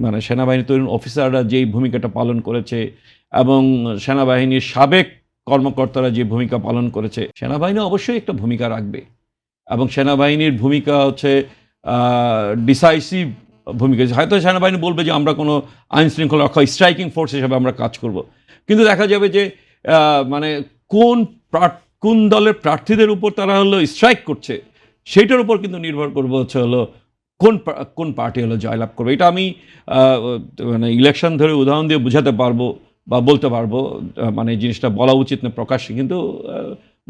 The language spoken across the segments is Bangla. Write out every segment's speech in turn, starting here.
মানে সেনাবাহিনীর তরুণ অফিসাররা যেই ভূমিকাটা পালন করেছে এবং সেনাবাহিনীর সাবেক কর্মকর্তারা যে ভূমিকা পালন করেছে, সেনাবাহিনী অবশ্যই একটা ভূমিকা রাখবে এবং সেনাবাহিনীর ভূমিকা হচ্ছে ডিসাইসিভ ভূমিকা। হয়তো সেনাবাহিনী বলবে যে আমরা কোনো আইন শৃঙ্খলা রক্ষা স্ট্রাইকিং ফোর্স হিসেবে আমরা কাজ করব, কিন্তু দেখা যাবে যে মানে কোন দলের প্রার্থীদের উপর তারা হলো স্ট্রাইক করছে সেইটার উপর কিন্তু নির্ভর করবো হচ্ছে হলো কোন পার্টি হলো জয়লাভ করবে। এটা আমি মানে ইলেকশন ধরে উদাহরণ দিয়ে বোঝাতে পারবো বা বলতে পারবো, মানে জিনিসটা বলা উচিত না প্রকাশ্যে, কিন্তু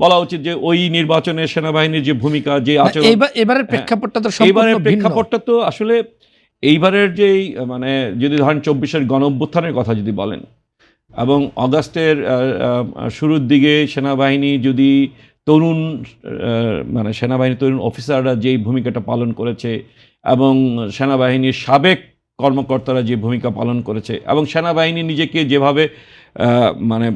বলা উচিত যে ওই নির্বাচনে সেনাবাহিনীর যে ভূমিকা, যে আচরণ, এবারের প্রেক্ষাপটটা তো এইবারের প্রেক্ষাপটটা তো আসলে এইবারের যেই মানে যদি ধরেন 24-এর গণ অভ্যুত্থানের কথা যদি বলেন এবং অগাস্টের শুরুর দিকে সেনাবাহিনী যদি তরুণ মানে সেনাবাহিনীর তরুণ অফিসাররা যেই ভূমিকাটা পালন করেছে এবং সেনাবাহিনীর সাবেক কর্মকর্তারা যে ভূমিকা পালন করেছে এবং সেনাবাহিনী নিজেকে যেভাবে মানে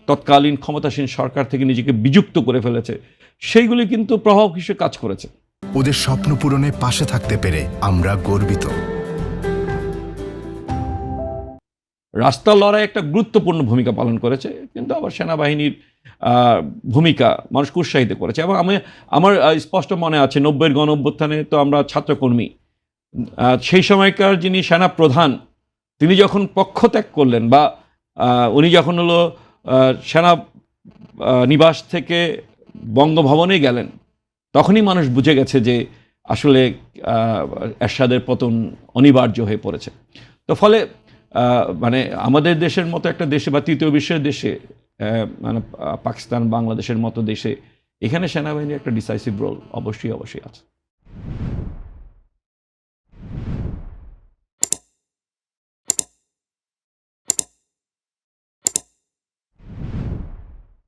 তৎকালীন ক্ষমতাসীন সরকার থেকে নিজেকে বিযুক্ত করে ফেলেছে, সেইগুলি কিন্তু প্রভাব হিসেবে কাজ করেছে। ওদের স্বপ্ন পূরণে পাশে থাকতে পেরে আমরা গর্বিত। রাস্তার লড়াই একটা গুরুত্বপূর্ণ ভূমিকা পালন করেছে, কিন্তু আবার সেনাবাহিনীর ভূমিকা মানুষকে উৎসাহিত করেছে। এবং আমার স্পষ্ট মনে আছে 90-এর গণ অভ্যুত্থানে তো আমরা ছাত্রকর্মী, সেই সময়কার যিনি সেনা প্রধান তিনি যখন পক্ষত্যাগ করলেন বা উনি যখন হলো সেনা নিবাস থেকে বঙ্গভবনে গেলেন, তখনই মানুষ বুঝে গেছে যে আসলে এরশাদের পতন অনিবার্য হয়ে পড়েছে। তো ফলে মানে আমাদের দেশের মতো একটা দেশে বা তৃতীয় বিশ্বের দেশে, মানে পাকিস্তান বাংলাদেশের মতো দেশে, এখানে সেনাবাহিনীর একটা ডিসাইসিভ রোল অবশ্যই আছে।